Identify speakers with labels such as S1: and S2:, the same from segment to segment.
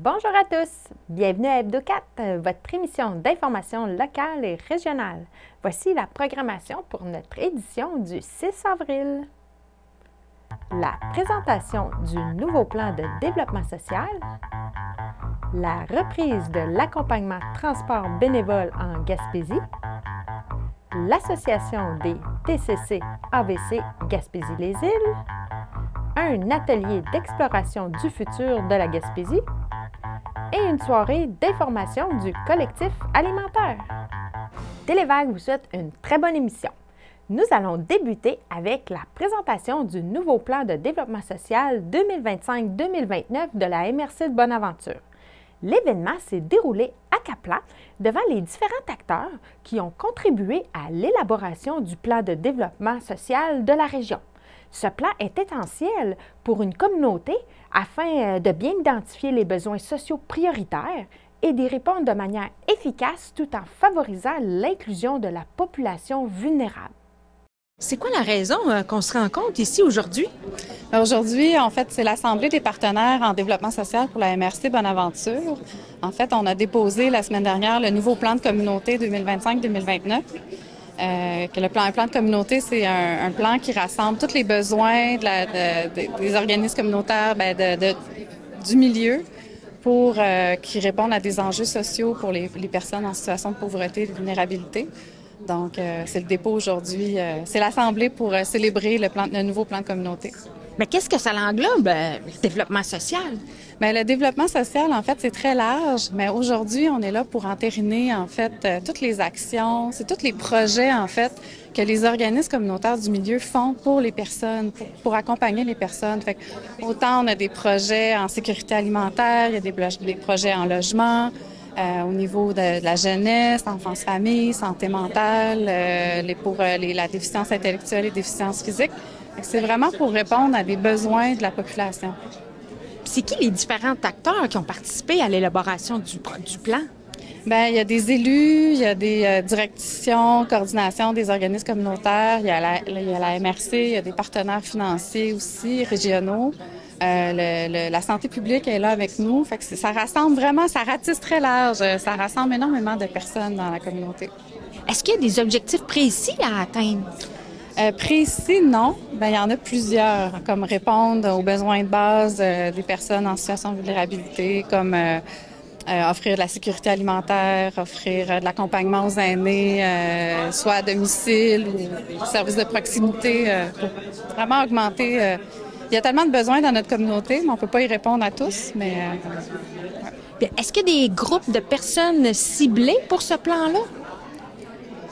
S1: Bonjour à tous, bienvenue à Hebdo4, votre émission d'information locale et régionale. Voici la programmation pour notre édition du 6 avril. La présentation du nouveau plan de développement social, la reprise de l'accompagnement transport bénévole en Gaspésie, l'Association des TCC AVC Gaspésie-les-Îles, un atelier d'exploration du futur de la Gaspésie et une soirée d'information du collectif alimentaire. Télévague vous souhaite une très bonne émission. Nous allons débuter avec la présentation du nouveau plan de développement social 2025-2029 de la MRC de Bonaventure. L'événement s'est déroulé à Caplan devant les différents acteurs qui ont contribué à l'élaboration du plan de développement social de la région. Ce plan est essentiel pour une communauté afin de bien identifier les besoins sociaux prioritaires et d'y répondre de manière efficace tout en favorisant l'inclusion de la population vulnérable.
S2: C'est quoi la raison qu'on se rencontre ici aujourd'hui?
S3: Aujourd'hui, en fait, c'est l'Assemblée des partenaires en développement social pour la MRC Bonaventure. En fait, on a déposé la semaine dernière le nouveau plan de communauté 2025-2029. Un plan de communauté, c'est un plan qui rassemble tous les besoins des organismes communautaires du milieu pour qui répondent à des enjeux sociaux pour les personnes en situation de pauvreté et de vulnérabilité. Donc, c'est le dépôt aujourd'hui. C'est l'Assemblée pour célébrer le nouveau plan de communauté.
S2: Mais qu'est-ce que ça englobe, le développement social?
S3: Bien, le développement social, en fait, c'est très large, mais aujourd'hui, on est là pour entériner, en fait, toutes les actions, c'est tous les projets, en fait, que les organismes communautaires du milieu font pour les personnes, pour accompagner les personnes. Fait que, autant on a des projets en sécurité alimentaire, il y a des projets en logement, au niveau de la jeunesse, enfance-famille, santé mentale, la déficience intellectuelle et déficience physique. C'est vraiment pour répondre à des besoins de la population.
S2: C'est qui les différents acteurs qui ont participé à l'élaboration du plan?
S3: Bien, il y a des élus, il y a des directions, coordination des organismes communautaires, il y a la MRC, il y a des partenaires financiers aussi, régionaux. La santé publique est là avec nous. Fait que ça rassemble vraiment, ça ratisse très large. Ça rassemble énormément de personnes dans la communauté.
S2: Est-ce qu'il y a des objectifs précis à atteindre?
S3: Précis, non. Bien, il y en a plusieurs, comme répondre aux besoins de base des personnes en situation de vulnérabilité, comme offrir de la sécurité alimentaire, offrir de l'accompagnement aux aînés, soit à domicile ou services de proximité, pour vraiment augmenter. Il y a tellement de besoins dans notre communauté, mais on ne peut pas y répondre à tous. Mais
S2: Est-ce qu'il y a des groupes de personnes ciblées pour ce plan-là?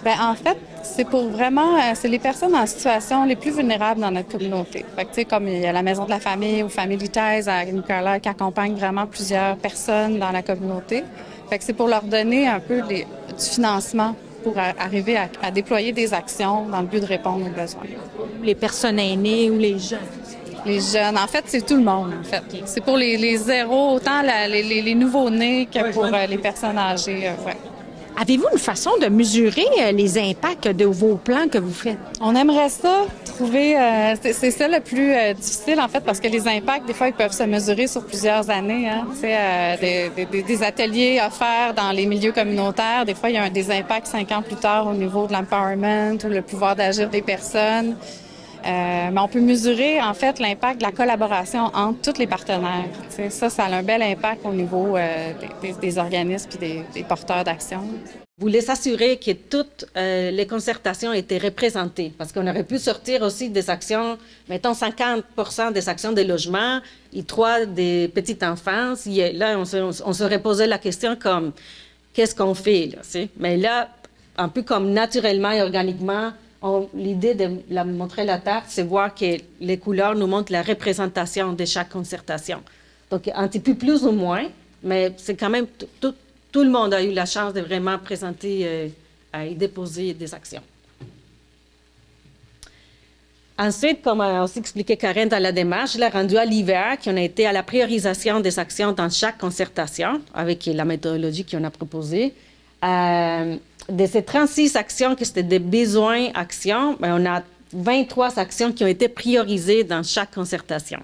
S3: Bien, en fait, c'est pour vraiment, c'est les personnes en situation les plus vulnérables dans notre communauté. Fait que, tu sais, comme il y a la Maison de la famille ou Family Ties à Nicolas qui accompagne vraiment plusieurs personnes dans la communauté. Fait que c'est pour leur donner un peu du financement pour arriver à déployer des actions dans le but de répondre aux besoins.
S2: Les personnes aînées ou les jeunes?
S3: Les jeunes, en fait, c'est tout le monde, en fait. C'est pour les zéros, autant les nouveaux-nés que pour les personnes âgées, ouais.
S2: Avez-vous une façon de mesurer les impacts de vos plans que vous faites?
S3: On aimerait ça, trouver... c'est ça le plus difficile, en fait, parce que les impacts, des fois, ils peuvent se mesurer sur plusieurs années. Hein. Tu sais, des ateliers offerts dans les milieux communautaires, des fois, il y a des impacts 5 ans plus tard au niveau de l'empowerment ou le pouvoir d'agir des personnes. Mais on peut mesurer, en fait, l'impact de la collaboration entre tous les partenaires. Tu sais, ça a un bel impact au niveau des organismes et des porteurs d'action.
S4: Vous voulez s'assurer que toutes les concertations étaient représentées, parce qu'on aurait pu sortir aussi des actions, mettons 50% des actions de logement et 3 des petites enfances. Là, on serait posé la question comme, qu'est-ce qu'on fait, là, mais là, un peu comme naturellement et organiquement, l'idée de montrer la carte, c'est voir que les couleurs nous montrent la représentation de chaque concertation. Donc, un petit peu plus ou moins, mais c'est quand même tout le monde a eu la chance de vraiment présenter et déposer des actions. Ensuite, comme a aussi expliqué Karen dans la démarche, là, rendu à l'hiver, qu'on a été à la priorisation des actions dans chaque concertation, avec la méthodologie qu'on a proposée. De ces 36 actions que c'était des besoins actions, ben, on a 23 actions qui ont été priorisées dans chaque concertation.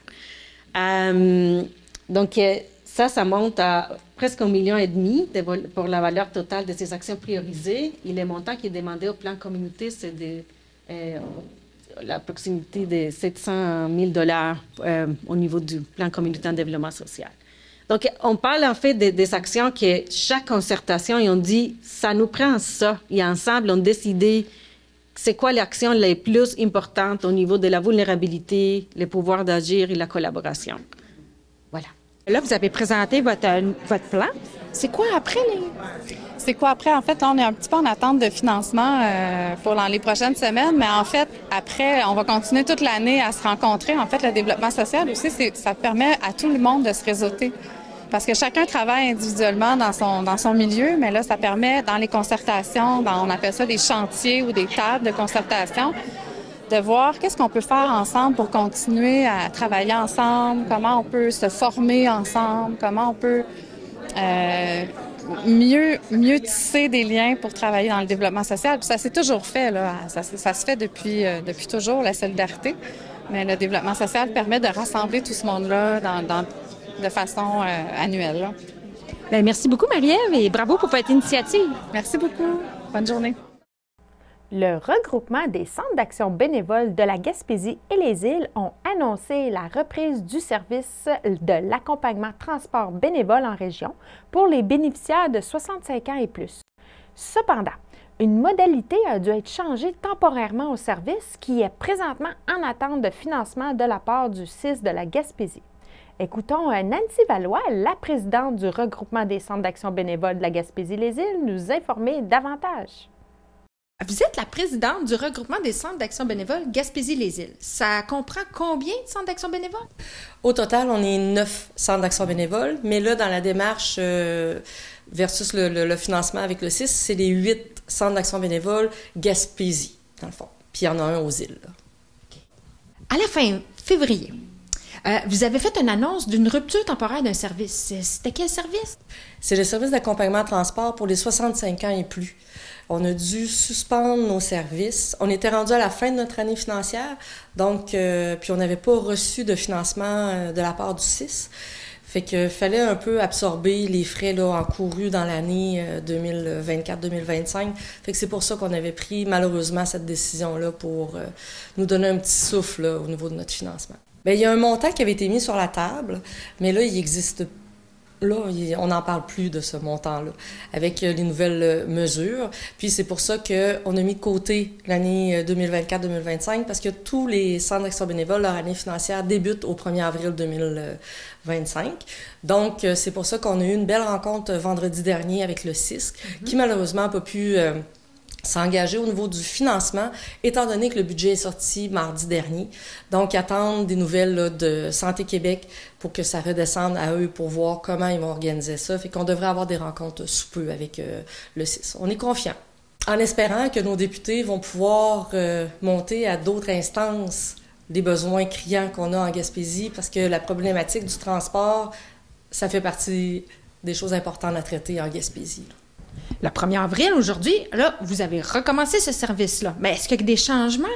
S4: Donc, Ça monte à presque 1,5 million pour la valeur totale de ces actions priorisées. Et les montants qui est demandé au plan communauté, c'est la proximité de 700 000 $ au niveau du plan communautaire en développement social. Donc, on parle en fait des actions que chaque concertation, ils ont dit, ça nous prend ça. Et ensemble, on a décidé c'est quoi l'action les plus importantes au niveau de la vulnérabilité, le pouvoir d'agir et la collaboration. Voilà.
S2: Là, vous avez présenté votre plan. C'est quoi après
S3: C'est quoi après? En fait, là, on est un petit peu en attente de financement pour les prochaines semaines, mais en fait, après, on va continuer toute l'année à se rencontrer. En fait, le développement social aussi, ça permet à tout le monde de se réseauter. Parce que chacun travaille individuellement dans son milieu, mais là, ça permet, dans les concertations, on appelle ça des chantiers ou des tables de concertation, de voir qu'est-ce qu'on peut faire ensemble pour continuer à travailler ensemble, comment on peut se former ensemble, comment on peut mieux tisser des liens pour travailler dans le développement social. Puis ça s'est toujours fait, là. Ça se fait depuis toujours, la solidarité. Mais le développement social permet de rassembler tout ce monde-là de façon annuelle, là.
S2: Bien, merci beaucoup, Marie-Ève, et bravo pour votre initiative.
S3: Merci beaucoup. Bonne journée.
S1: Le regroupement des centres d'action bénévoles de la Gaspésie et les îles ont annoncé la reprise du service de l'accompagnement transport bénévole en région pour les bénéficiaires de 65 ans et plus. Cependant, une modalité a dû être changée temporairement au service qui est présentement en attente de financement de la part du CIS de la Gaspésie. Écoutons Nancy Valois, la présidente du regroupement des centres d'action bénévole de la Gaspésie-les-Îles, nous informer davantage.
S2: Vous êtes la présidente du regroupement des centres d'action bénévole Gaspésie-les-Îles. Ça comprend combien de centres d'action bénévole?
S5: Au total, on est 9 centres d'action bénévole, mais là, dans la démarche versus le financement avec le CIS, c'est les 8 centres d'action bénévole Gaspésie, dans le fond. Puis il y en a un aux îles. Là.
S2: Okay. À la fin février, vous avez fait une annonce d'une rupture temporaire d'un service. C'était quel service?
S5: C'est le service d'accompagnement transport pour les 65 ans et plus. On a dû suspendre nos services. On était rendu à la fin de notre année financière, donc puis on n'avait pas reçu de financement de la part du CIS. Fait que fallait un peu absorber les frais là encourus dans l'année 2024-2025. Fait que c'est pour ça qu'on avait pris malheureusement cette décision-là pour nous donner un petit souffle là, au niveau de notre financement. Bien, il y a un montant qui avait été mis sur la table, mais là, il existe là, on n'en parle plus de ce montant-là, avec les nouvelles mesures. Puis c'est pour ça qu'on a mis de côté l'année 2024-2025, parce que tous les centres d'action bénévole, leur année financière débute au 1er avril 2025. Donc, c'est pour ça qu'on a eu une belle rencontre vendredi dernier avec le CISC, qui malheureusement n'a pas pu s'engager au niveau du financement, étant donné que le budget est sorti mardi dernier. Donc, attendre des nouvelles là, de Santé Québec pour que ça redescende à eux pour voir comment ils vont organiser ça. Fait qu'on devrait avoir des rencontres sous peu avec le CIS. On est confiants, en espérant que nos députés vont pouvoir monter à d'autres instances des besoins criants qu'on a en Gaspésie, parce que la problématique du transport, ça fait partie des choses importantes à traiter en Gaspésie.
S2: Le 1er avril, aujourd'hui, là, vous avez recommencé ce service-là. Mais est-ce qu'il y a des changements?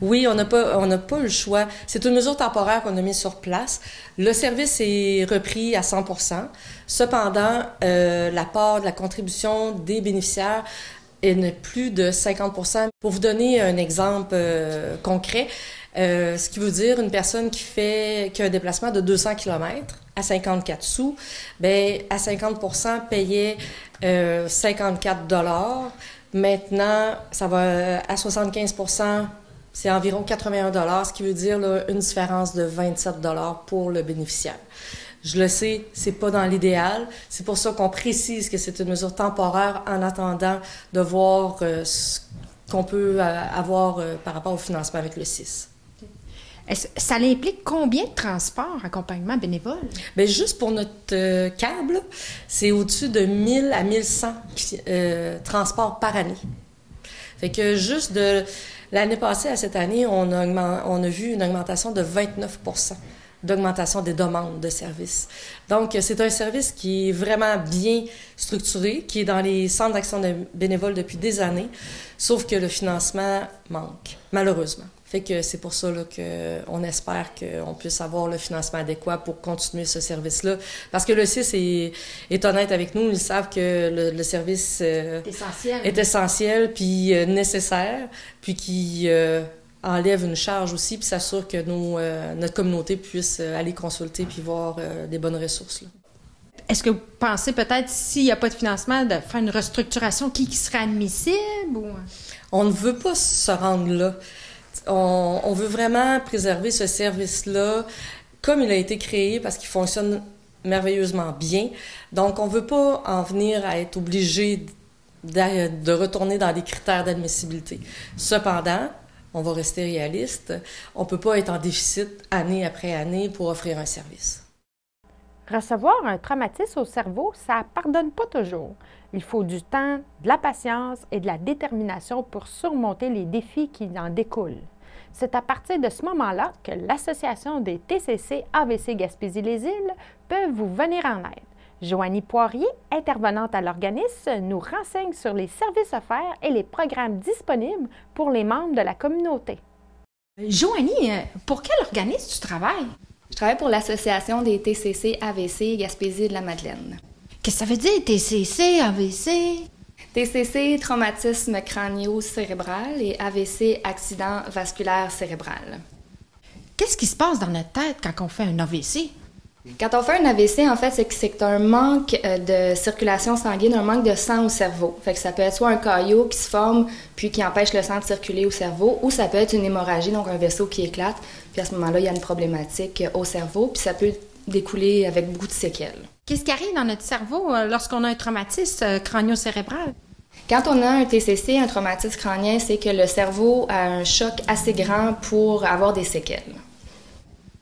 S5: Oui, on n'a pas eu le choix. C'est une mesure temporaire qu'on a mise sur place. Le service est repris à 100%. Cependant, la part de la contribution des bénéficiaires n'est plus de 50%. Pour vous donner un exemple concret, ce qui veut dire une personne qui a un déplacement de 200 km à 54 sous, bien, à 50% payait 54 $. Maintenant, ça va à 75%, c'est environ 81 $, ce qui veut dire là, une différence de 27 $ pour le bénéficiaire. Je le sais, c'est pas dans l'idéal. C'est pour ça qu'on précise que c'est une mesure temporaire en attendant de voir ce qu'on peut avoir par rapport au financement avec le CIS.
S2: Ça implique combien de transports, accompagnement bénévole?
S5: Bien, juste pour notre câble, c'est au-dessus de 1000 à 1100 transports par année. Fait que juste de l'année passée à cette année, on a vu une augmentation de 29% d'augmentation des demandes de services. Donc, c'est un service qui est vraiment bien structuré, qui est dans les centres d'action bénévole depuis des années, sauf que le financement manque, malheureusement. Fait que c'est pour ça là, qu'on espère qu'on puisse avoir le financement adéquat pour continuer ce service-là. Parce que le CIS est honnête avec nous, ils savent que le service est essentiel, puis nécessaire, puis qui enlève une charge aussi, puis s'assure que notre communauté puisse aller consulter puis voir des bonnes ressources, là.
S2: Est-ce que vous pensez peut-être, s'il n'y a pas de financement, de faire une restructuration qui serait admissible? Ou...
S5: On ne veut pas se rendre là. On veut vraiment préserver ce service-là comme il a été créé parce qu'il fonctionne merveilleusement bien. Donc, on ne veut pas en venir à être obligé de retourner dans des critères d'admissibilité. Cependant, on va rester réaliste. On ne peut pas être en déficit année après année pour offrir un service.
S1: Recevoir un traumatisme au cerveau, ça ne pardonne pas toujours. Il faut du temps, de la patience et de la détermination pour surmonter les défis qui en découlent. C'est à partir de ce moment-là que l'Association des TCC AVC Gaspésie-les-Îles peut vous venir en aide. Joanie Poirier, intervenante à l'organisme, nous renseigne sur les services offerts et les programmes disponibles pour les membres de la communauté.
S2: Joanie, pour quel organisme tu travailles?
S6: Je travaille pour l'Association des TCC AVC Gaspésie de la Madeleine.
S2: Qu'est-ce que ça veut dire, TCC, AVC?
S6: TCC, traumatisme crânio-cérébral et AVC, accident vasculaire cérébral.
S2: Qu'est-ce qui se passe dans notre tête quand on fait un AVC?
S6: Quand on fait un AVC, en fait, c'est que c'est un manque de circulation sanguine, un manque de sang au cerveau. Fait que ça peut être soit un caillot qui se forme puis qui empêche le sang de circuler au cerveau, ou ça peut être une hémorragie, donc un vaisseau qui éclate. Puis à ce moment-là, il y a une problématique au cerveau, puis ça peut découler avec beaucoup de séquelles.
S2: Qu'est-ce qui arrive dans notre cerveau lorsqu'on a un traumatisme crânio-cérébral?
S6: Quand on a un TCC, un traumatisme crânien, c'est que le cerveau a un choc assez grand pour avoir des séquelles.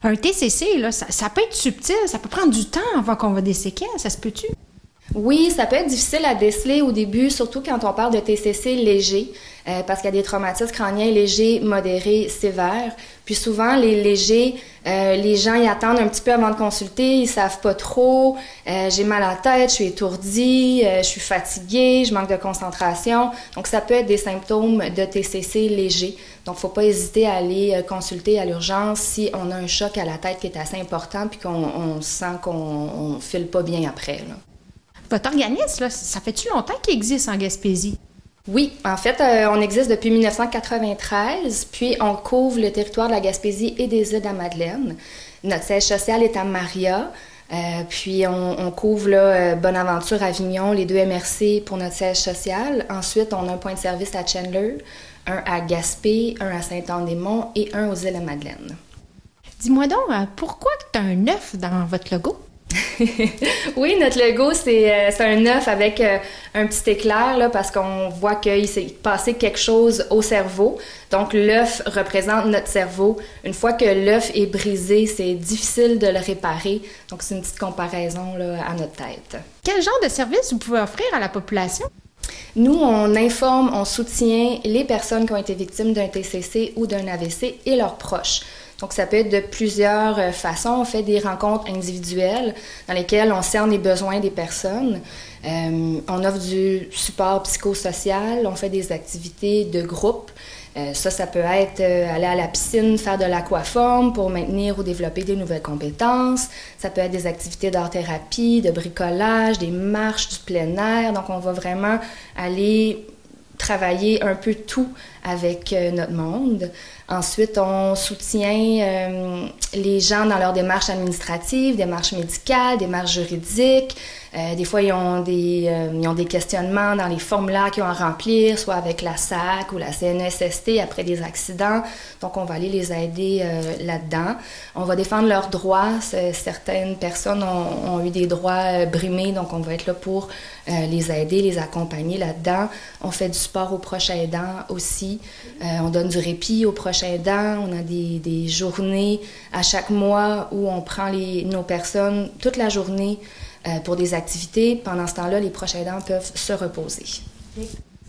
S2: Un TCC, là, ça peut être subtil, ça peut prendre du temps avant qu'on voit des séquelles, ça se peut-tu?
S6: Oui, ça peut être difficile à déceler au début, surtout quand on parle de TCC léger, parce qu'il y a des traumatismes crâniens légers, modérés, sévères. Puis souvent, les légers, les gens y attendent un petit peu avant de consulter, ils savent pas trop, j'ai mal à la tête, je suis étourdie, je suis fatiguée, je manque de concentration. Donc, ça peut être des symptômes de TCC léger. Donc, faut pas hésiter à aller consulter à l'urgence si on a un choc à la tête qui est assez important puis qu'on sent qu'on file pas bien après, là.
S2: Votre organisme, là, ça fait-tu longtemps qu'il existe en Gaspésie?
S6: Oui, en fait, on existe depuis 1993, puis on couvre le territoire de la Gaspésie et des îles de la Madeleine. Notre siège social est à Maria, puis on couvre là, Bonaventure, Avignon, les 2 MRC pour notre siège social. Ensuite, on a un point de service à Chandler, un à Gaspé, un à Saint-Anne-des-Monts et un aux îles de la Madeleine.
S2: Dis-moi donc, pourquoi tu as un œuf dans votre logo?
S6: Oui, notre logo, c'est un œuf avec un petit éclair, là, parce qu'on voit qu'il s'est passé quelque chose au cerveau. Donc, l'œuf représente notre cerveau. Une fois que l'œuf est brisé, c'est difficile de le réparer. Donc, c'est une petite comparaison là, à notre tête.
S2: Quel genre de service vous pouvez offrir à la population?
S6: Nous, on informe, on soutient les personnes qui ont été victimes d'un TCC ou d'un AVC et leurs proches. Donc, ça peut être de plusieurs façons. On fait des rencontres individuelles dans lesquelles on cerne les besoins des personnes. On offre du support psychosocial, on fait des activités de groupe. Ça peut être aller à la piscine, faire de l'aquaforme pour maintenir ou développer des nouvelles compétences. Ça peut être des activités d'art-thérapie, de bricolage, des marches du plein air. Donc, on va vraiment aller travailler un peu tout avec notre monde. Ensuite, on soutient les gens dans leurs démarches administratives, démarches médicales, démarches juridiques. Des fois, ils ont des questionnements dans les formulaires qu'ils ont à remplir, soit avec la SAC ou la CNESST après des accidents. Donc, on va aller les aider là-dedans. On va défendre leurs droits. Certaines personnes ont eu des droits brimés, donc on va être là pour les aider, les accompagner là-dedans. On fait du support aux proches aidants aussi. On donne du répit aux proches aidants. On a des journées à chaque mois où on prend nos personnes toute la journée pour des activités. Pendant ce temps-là, les proches aidants peuvent se reposer.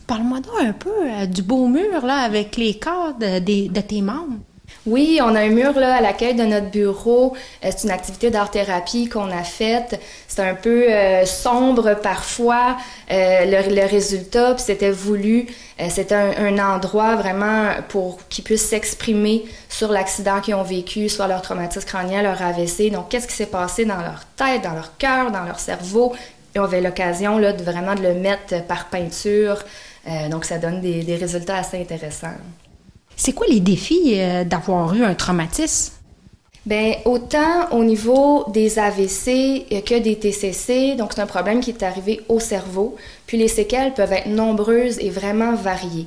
S2: Parle-moi donc un peu du beau mur là, avec les corps de tes membres.
S6: Oui, on a un mur là à l'accueil de notre bureau. C'est une activité d'art-thérapie qu'on a faite. C'est un peu sombre parfois, le résultat, puis c'était voulu. C'était un endroit vraiment pour qu'ils puissent s'exprimer sur l'accident qu'ils ont vécu, soit leur traumatisme crânien, leur AVC. Donc, qu'est-ce qui s'est passé dans leur tête, dans leur cœur, dans leur cerveau? Et on avait l'occasion là, vraiment de le mettre par peinture. Donc, ça donne des résultats assez intéressants.
S2: C'est quoi les défis d'avoir eu un traumatisme?
S6: Bien, autant au niveau des AVC que des TCC, donc c'est un problème qui est arrivé au cerveau, puis les séquelles peuvent être nombreuses et vraiment variées.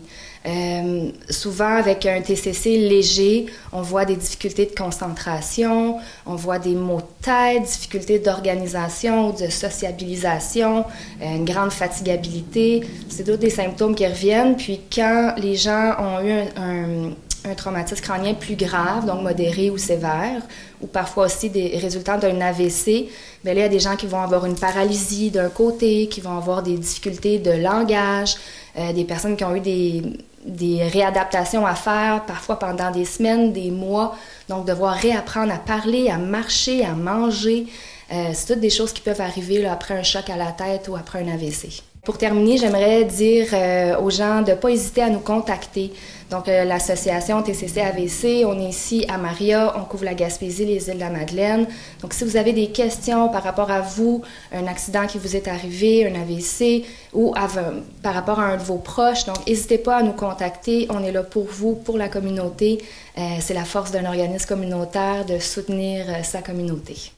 S6: Souvent, avec un TCC léger, on voit des difficultés de concentration, on voit des maux de tête, difficultés d'organisation ou de sociabilisation, une grande fatigabilité. C'est d'autres des symptômes qui reviennent. Puis quand les gens ont eu un traumatisme crânien plus grave, donc modéré ou sévère, ou parfois aussi des résultats d'un AVC, bien là, il y a des gens qui vont avoir une paralysie d'un côté, qui vont avoir des difficultés de langage, des personnes qui ont eu des réadaptations à faire, parfois pendant des semaines, des mois, donc devoir réapprendre à parler, à marcher, à manger. C'est toutes des choses qui peuvent arriver là, après un choc à la tête ou après un AVC. Pour terminer, j'aimerais dire aux gens de ne pas hésiter à nous contacter. Donc, l'association TCC AVC, on est ici à Maria, on couvre la Gaspésie, les îles de la Madeleine. Donc, si vous avez des questions par rapport à vous, un accident qui vous est arrivé, un AVC, ou par rapport à un de vos proches, donc n'hésitez pas à nous contacter. On est là pour vous, pour la communauté. C'est la force d'un organisme communautaire de soutenir sa communauté.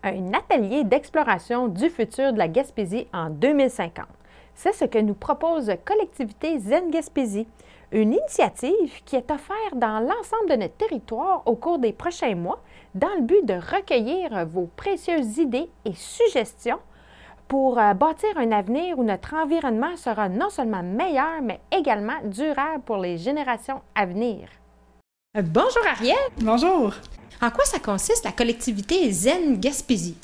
S1: Un atelier d'exploration du futur de la Gaspésie en 2050. C'est ce que nous propose Collectivité Zen Gaspésie, une initiative qui est offerte dans l'ensemble de notre territoire au cours des prochains mois dans le but de recueillir vos précieuses idées et suggestions pour bâtir un avenir où notre environnement sera non seulement meilleur, mais également durable pour les générations à venir.
S2: Bonjour Ariel!
S7: Bonjour!
S2: En quoi ça consiste la collectivité Zen Gaspésie?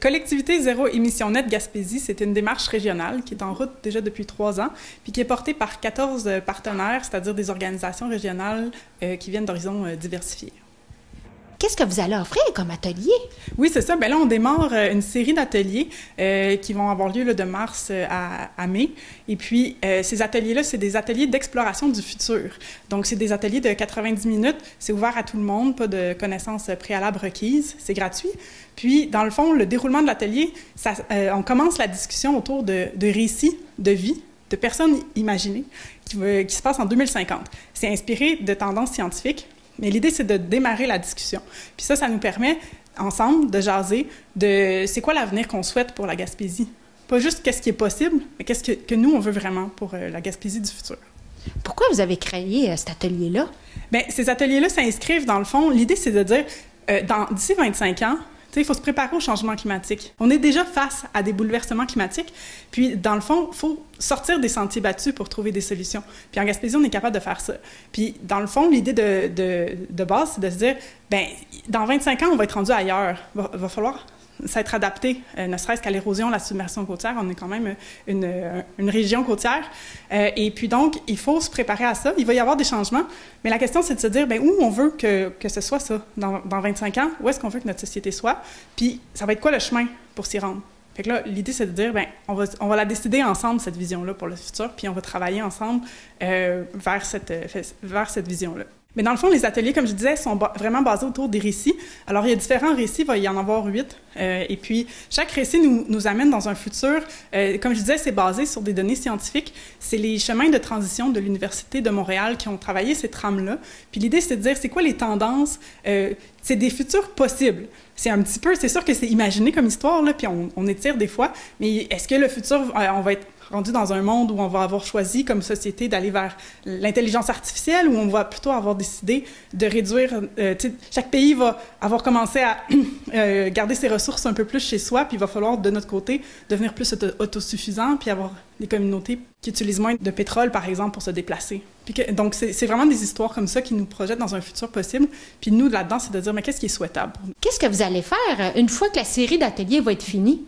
S7: Collectivité Zéro Émission Nette Gaspésie, c'est une démarche régionale qui est en route déjà depuis 3 ans, puis qui est portée par 14 partenaires, c'est-à-dire des organisations régionales qui viennent d'horizons diversifiés.
S2: Qu'est-ce que vous allez offrir comme atelier?
S7: Oui, c'est ça. Bien là, on démarre une série d'ateliers qui vont avoir lieu là, de mars à mai. Et puis, ces ateliers-là, c'est des ateliers d'exploration du futur. Donc, c'est des ateliers de 90 minutes. C'est ouvert à tout le monde, pas de connaissances préalables requises. C'est gratuit. Puis, dans le fond, le déroulement de l'atelier, on commence la discussion autour de récits de vie, de personnes imaginées, qui se passent en 2050. C'est inspiré de tendances scientifiques. Mais l'idée, c'est de démarrer la discussion. Puis ça nous permet, ensemble, de jaser de c'est quoi l'avenir qu'on souhaite pour la Gaspésie. Pas juste qu'est-ce qui est possible, mais qu'est-ce que nous, on veut vraiment pour la Gaspésie du futur.
S2: Pourquoi vous avez créé cet atelier-là? Bien,
S7: ces ateliers-là s'inscrivent, dans le fond, l'idée, c'est de dire, d'ici 25 ans, il faut se préparer au changement climatique. On est déjà face à des bouleversements climatiques. Puis, dans le fond, il faut sortir des sentiers battus pour trouver des solutions. Puis, en Gaspésie, on est capable de faire ça. Puis, dans le fond, l'idée de base, c'est de se dire, bien, dans 25 ans, on va être rendu ailleurs. Va falloir s'être adapté, ne serait-ce qu'à l'érosion, la submersion côtière. On est quand même une région côtière. Et puis donc, il faut se préparer à ça. Il va y avoir des changements. Mais la question, c'est de se dire, bien, où on veut que ce soit ça dans 25 ans? Où est-ce qu'on veut que notre société soit? Puis, ça va être quoi le chemin pour s'y rendre? Fait que là, l'idée, c'est de dire, bien, on va la décider ensemble, cette vision-là, pour le futur, puis on va travailler ensemble vers cette vision-là. Mais dans le fond, les ateliers, comme je disais, sont vraiment basés autour des récits. Alors, il y a différents récits, il va y en avoir 8. Et puis, chaque récit nous amène dans un futur. Comme je disais, c'est basé sur des données scientifiques. C'est les chemins de transition de l'Université de Montréal qui ont travaillé ces trames-là. Puis l'idée, c'est de dire, c'est quoi les tendances? C'est des futurs possibles. C'est un petit peu, c'est sûr que c'est imaginé comme histoire, là, puis on étire des fois. Mais est-ce que le futur, on va être rendu dans un monde où on va avoir choisi comme société d'aller vers l'intelligence artificielle, où on va plutôt avoir décidé de réduire... chaque pays va avoir commencé à garder ses ressources un peu plus chez soi, puis il va falloir, de notre côté, devenir plus autosuffisant, puis avoir des communautés qui utilisent moins de pétrole, par exemple, pour se déplacer. Donc, c'est vraiment des histoires comme ça qui nous projettent dans un futur possible. Puis nous, là-dedans, c'est de dire, mais qu'est-ce qui est souhaitable pour nous?
S2: Qu'est-ce que vous allez faire une fois que la série d'ateliers va être finie?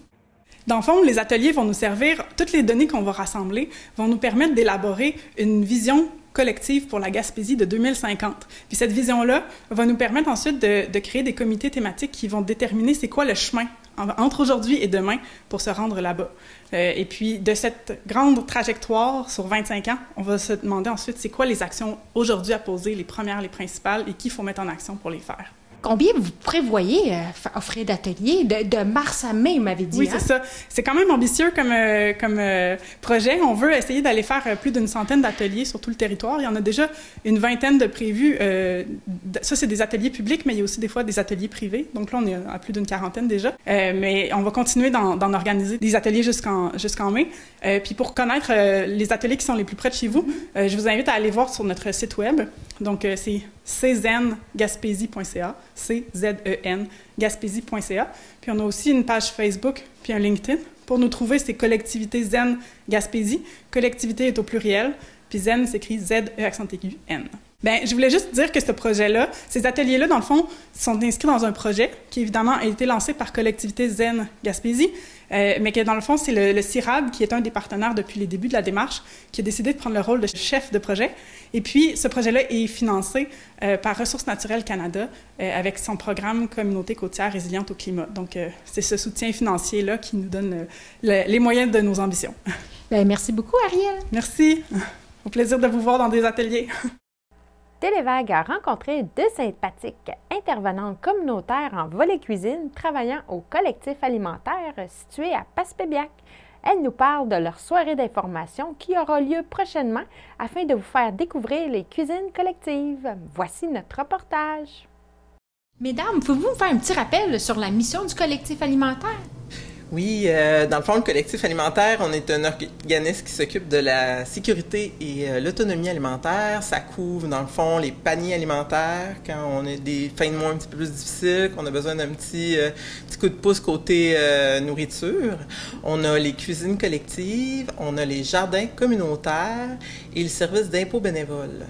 S7: Dans le fond, les ateliers vont nous servir, toutes les données qu'on va rassembler vont nous permettre d'élaborer une vision collective pour la Gaspésie de 2050. Puis cette vision-là va nous permettre ensuite de créer des comités thématiques qui vont déterminer c'est quoi le chemin entre aujourd'hui et demain pour se rendre là-bas. Et puis, de cette grande trajectoire sur 25 ans, on va se demander ensuite c'est quoi les actions aujourd'hui à poser, les premières, les principales, et qu'il faut mettre en action pour les faire.
S2: Combien vous prévoyez offrir d'ateliers de mars à mai, vous m'avez dit?
S7: Oui, c'est ça. C'est quand même ambitieux comme projet. On veut essayer d'aller faire plus d'une centaine d'ateliers sur tout le territoire. Il y en a déjà une vingtaine de prévus. Ça, c'est des ateliers publics, mais il y a aussi des fois des ateliers privés. Donc là, on est à plus d'une quarantaine déjà. Mais on va continuer d'en organiser des ateliers jusqu'en mai. Puis pour connaître les ateliers qui sont les plus près de chez vous, je vous invite à aller voir sur notre site web. Donc, c'est czengaspésie.ca, C-Z-E-N, gaspésie.ca. Puis on a aussi une page Facebook puis un LinkedIn. Pour nous trouver, c'est Collectivité Zen Gaspésie. Collectivité est au pluriel, puis Zen s'écrit Z-E-N. Bien, je voulais juste dire que ce projet-là, ces ateliers-là, dans le fond, sont inscrits dans un projet qui, évidemment, a été lancé par Collectivité Zen Gaspésie, mais que, dans le fond, c'est le CIRAD, qui est un des partenaires depuis les débuts de la démarche, qui a décidé de prendre le rôle de chef de projet. Et puis, ce projet-là est financé par Ressources naturelles Canada avec son programme Communauté côtière résiliente au climat. Donc, c'est ce soutien financier-là qui nous donne les moyens de nos ambitions.
S2: Bien, merci beaucoup, Ariel.
S7: Merci. Au plaisir de vous voir dans des ateliers.
S1: Télévague a rencontré deux sympathiques intervenantes communautaires en volet cuisine travaillant au collectif alimentaire situé à Passepébiac. Elles nous parlent de leur soirée d'information qui aura lieu prochainement afin de vous faire découvrir les cuisines collectives. Voici notre reportage.
S2: Mesdames, pouvez-vous me faire un petit rappel sur la mission du collectif alimentaire?
S8: Oui, dans le fond, le collectif alimentaire, on est un organisme qui s'occupe de la sécurité et l'autonomie alimentaire. Ça couvre, dans le fond, les paniers alimentaires quand on a des fins de mois un petit peu plus difficiles, qu'on a besoin d'un petit coup de pouce côté nourriture. On a les cuisines collectives, on a les jardins communautaires et le service d'impôt bénévole.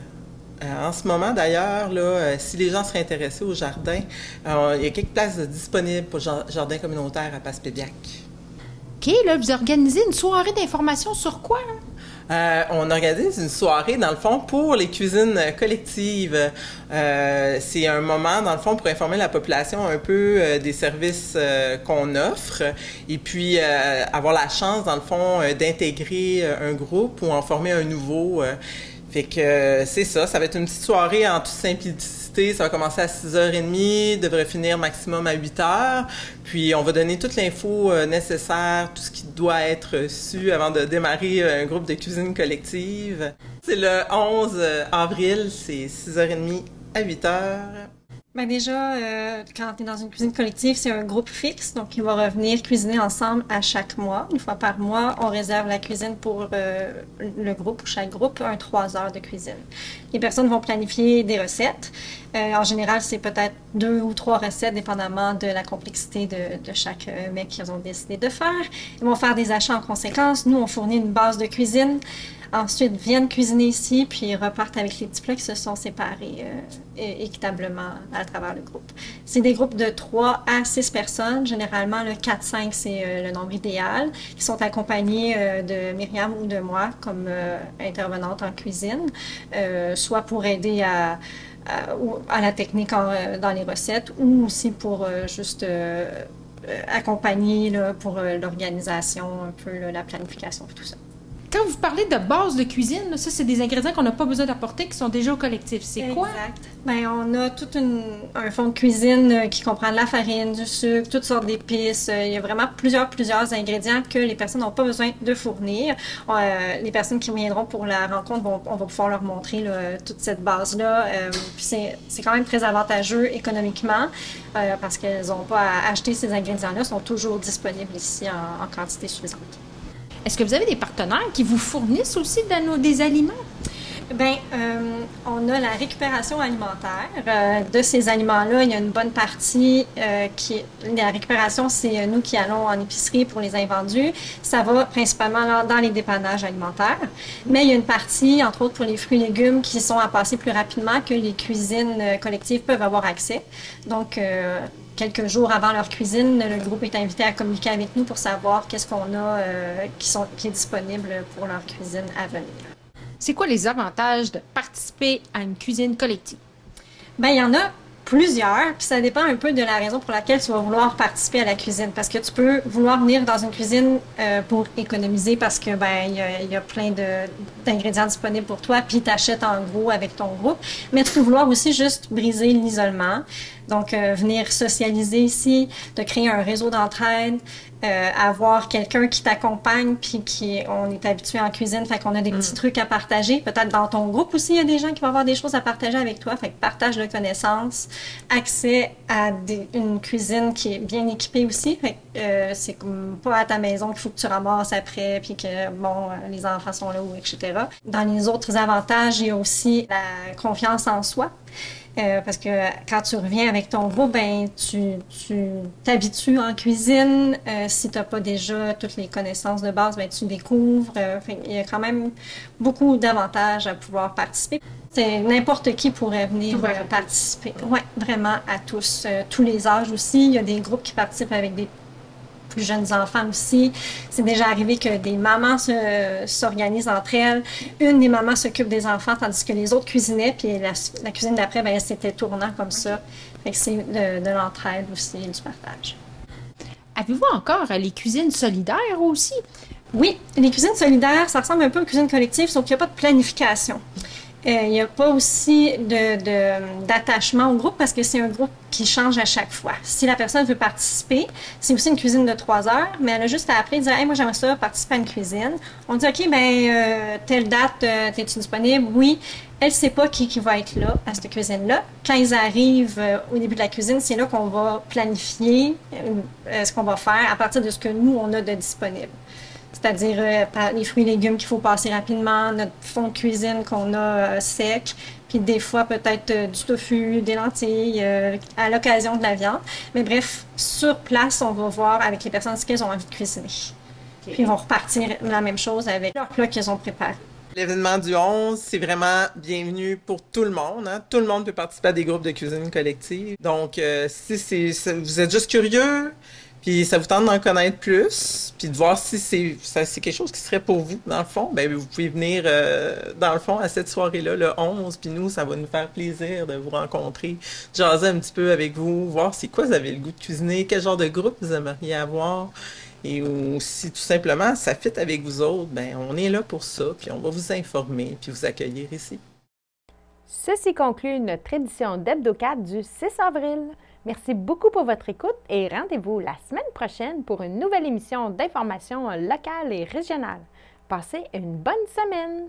S8: En ce moment, d'ailleurs, là, si les gens seraient intéressés au jardin, il y a quelques places disponibles pour le jardin communautaire à Passepébiac.
S2: OK, là, vous organisez une soirée d'information sur quoi?
S8: On organise une soirée, dans le fond, pour les cuisines collectives. C'est un moment, dans le fond, pour informer la population un peu des services qu'on offre et puis avoir la chance, dans le fond, d'intégrer un groupe ou en former un nouveau. Fait que c'est ça va être une petite soirée en toute simplicité. Ça va commencer à 6h30, devrait finir maximum à 8h. Puis on va donner toute l'info nécessaire, tout ce qui doit être su avant de démarrer un groupe de cuisine collective. C'est le 11 avril, c'est 6h30 à 8h.
S9: Bien déjà, quand on est dans une cuisine collective, c'est un groupe fixe, donc ils vont revenir cuisiner ensemble à chaque mois. Une fois par mois, on réserve la cuisine pour le groupe, pour chaque groupe, 3 heures de cuisine. Les personnes vont planifier des recettes. En général, c'est peut-être 2 ou 3 recettes, dépendamment de la complexité de chaque mets qu'ils ont décidé de faire. Ils vont faire des achats en conséquence. Nous, on fournit une base de cuisine. Ensuite, viennent cuisiner ici, puis repartent avec les petits plats qui se sont séparés équitablement à travers le groupe. C'est des groupes de 3 à 6 personnes. Généralement, le 4-5, c'est le nombre idéal. Ils sont accompagnés de Myriam ou de moi comme intervenante en cuisine, soit pour aider à la technique dans les recettes ou aussi pour juste accompagner là, pour l'organisation, un peu là, la planification et tout ça.
S2: Quand vous parlez de base de cuisine, là, ça, c'est des ingrédients qu'on n'a pas besoin d'apporter, qui sont déjà au collectif. C'est quoi?
S9: Exact. Bien, on a tout un fond de cuisine qui comprend de la farine, du sucre, toutes sortes d'épices. Il y a vraiment plusieurs ingrédients que les personnes n'ont pas besoin de fournir. Les personnes qui viendront pour la rencontre, on va pouvoir leur montrer là, toute cette base-là. Puis c'est quand même très avantageux économiquement parce qu'elles n'ont pas à acheter ces ingrédients-là, ils sont toujours disponibles ici en quantité suffisante.
S2: Est-ce que vous avez des partenaires qui vous fournissent aussi des aliments?
S9: Bien, on a la récupération alimentaire. De ces aliments-là, il y a une bonne partie la récupération, c'est nous qui allons en épicerie pour les invendus. Ça va principalement dans les dépannages alimentaires. Mais il y a une partie, entre autres pour les fruits et légumes, qui sont à passer plus rapidement que les cuisines collectives peuvent avoir accès. Donc, quelques jours avant leur cuisine, le groupe est invité à communiquer avec nous pour savoir qu'est-ce qu'on a qui est disponible pour leur cuisine à venir.
S2: C'est quoi les avantages de participer à une cuisine collective?
S9: Bien, il y en a plusieurs, puis ça dépend un peu de la raison pour laquelle tu vas vouloir participer à la cuisine. Parce que tu peux vouloir venir dans une cuisine pour économiser parce que il y a plein d'ingrédients disponibles pour toi, puis tu achètes en gros avec ton groupe. Mais tu peux vouloir aussi juste briser l'isolement. Donc, venir socialiser ici, de créer un réseau d'entraide, avoir quelqu'un qui t'accompagne, puis on est habitué en cuisine, fait qu'on a des petits trucs à partager. Peut-être dans ton groupe aussi, il y a des gens qui vont avoir des choses à partager avec toi, fait que partage de connaissances, accès à une cuisine qui est bien équipée aussi, fait que c'est comme pas à ta maison qu'il faut que tu ramasses après, puis que, bon, les enfants sont là, etc. Dans les autres avantages, il y a aussi la confiance en soi. Parce que quand tu reviens avec ton groupe, ben tu t'habitues en cuisine. Si tu n'as pas déjà toutes les connaissances de base, ben tu découvres. Il y a quand même beaucoup d'avantages à pouvoir participer. C'est n'importe qui pourrait venir participer. Oui, vraiment à tous. Tous les âges aussi. Il y a des groupes qui participent avec des plus jeunes enfants aussi. C'est déjà arrivé que des mamans s'organisent entre elles. Une des mamans s'occupe des enfants tandis que les autres cuisinaient, puis la cuisine d'après, ben c'était tournant comme ça. Fait que c'est de l'entraide aussi, du partage.
S2: Avez-vous encore les cuisines solidaires aussi?
S9: Oui, les cuisines solidaires, ça ressemble un peu aux cuisines collectives, sauf qu'il n'y a pas de planification. Il n'y a pas aussi d'attachement au groupe parce que c'est un groupe qui change à chaque fois. Si la personne veut participer, c'est aussi une cuisine de 3 heures, mais elle a juste à appeler et dire « Hey, moi j'aimerais ça participer à une cuisine ». On dit « OK, telle date, t'es-tu disponible? » Oui. Elle ne sait pas qui va être là à cette cuisine-là. Quand ils arrivent au début de la cuisine, c'est là qu'on va planifier ce qu'on va faire à partir de ce que nous, on a de disponible. C'est-à-dire les fruits et légumes qu'il faut passer rapidement, notre fond de cuisine qu'on a sec, puis des fois peut-être du tofu, des lentilles, à l'occasion de la viande. Mais bref, sur place, on va voir avec les personnes ce qu'elles ont envie de cuisiner. Okay. Puis ils vont repartir la même chose avec leurs plats qu'ils ont préparés.
S8: L'événement du 11, c'est vraiment bienvenu pour tout le monde. Hein? Tout le monde peut participer à des groupes de cuisine collective. Donc, si vous êtes juste curieux, puis ça vous tente d'en connaître plus, puis de voir si c'est quelque chose qui serait pour vous, dans le fond, ben vous pouvez venir, dans le fond, à cette soirée-là, le 11, puis nous, ça va nous faire plaisir de vous rencontrer, jaser un petit peu avec vous, voir c'est quoi vous avez le goût de cuisiner, quel genre de groupe vous aimeriez avoir, et si tout simplement ça fit avec vous autres, ben on est là pour ça, puis on va vous informer, puis vous accueillir ici.
S1: Ceci conclut notre édition d'Hebdo4 du 6 avril. Merci beaucoup pour votre écoute et rendez-vous la semaine prochaine pour une nouvelle émission d'information locale et régionale. Passez une bonne semaine!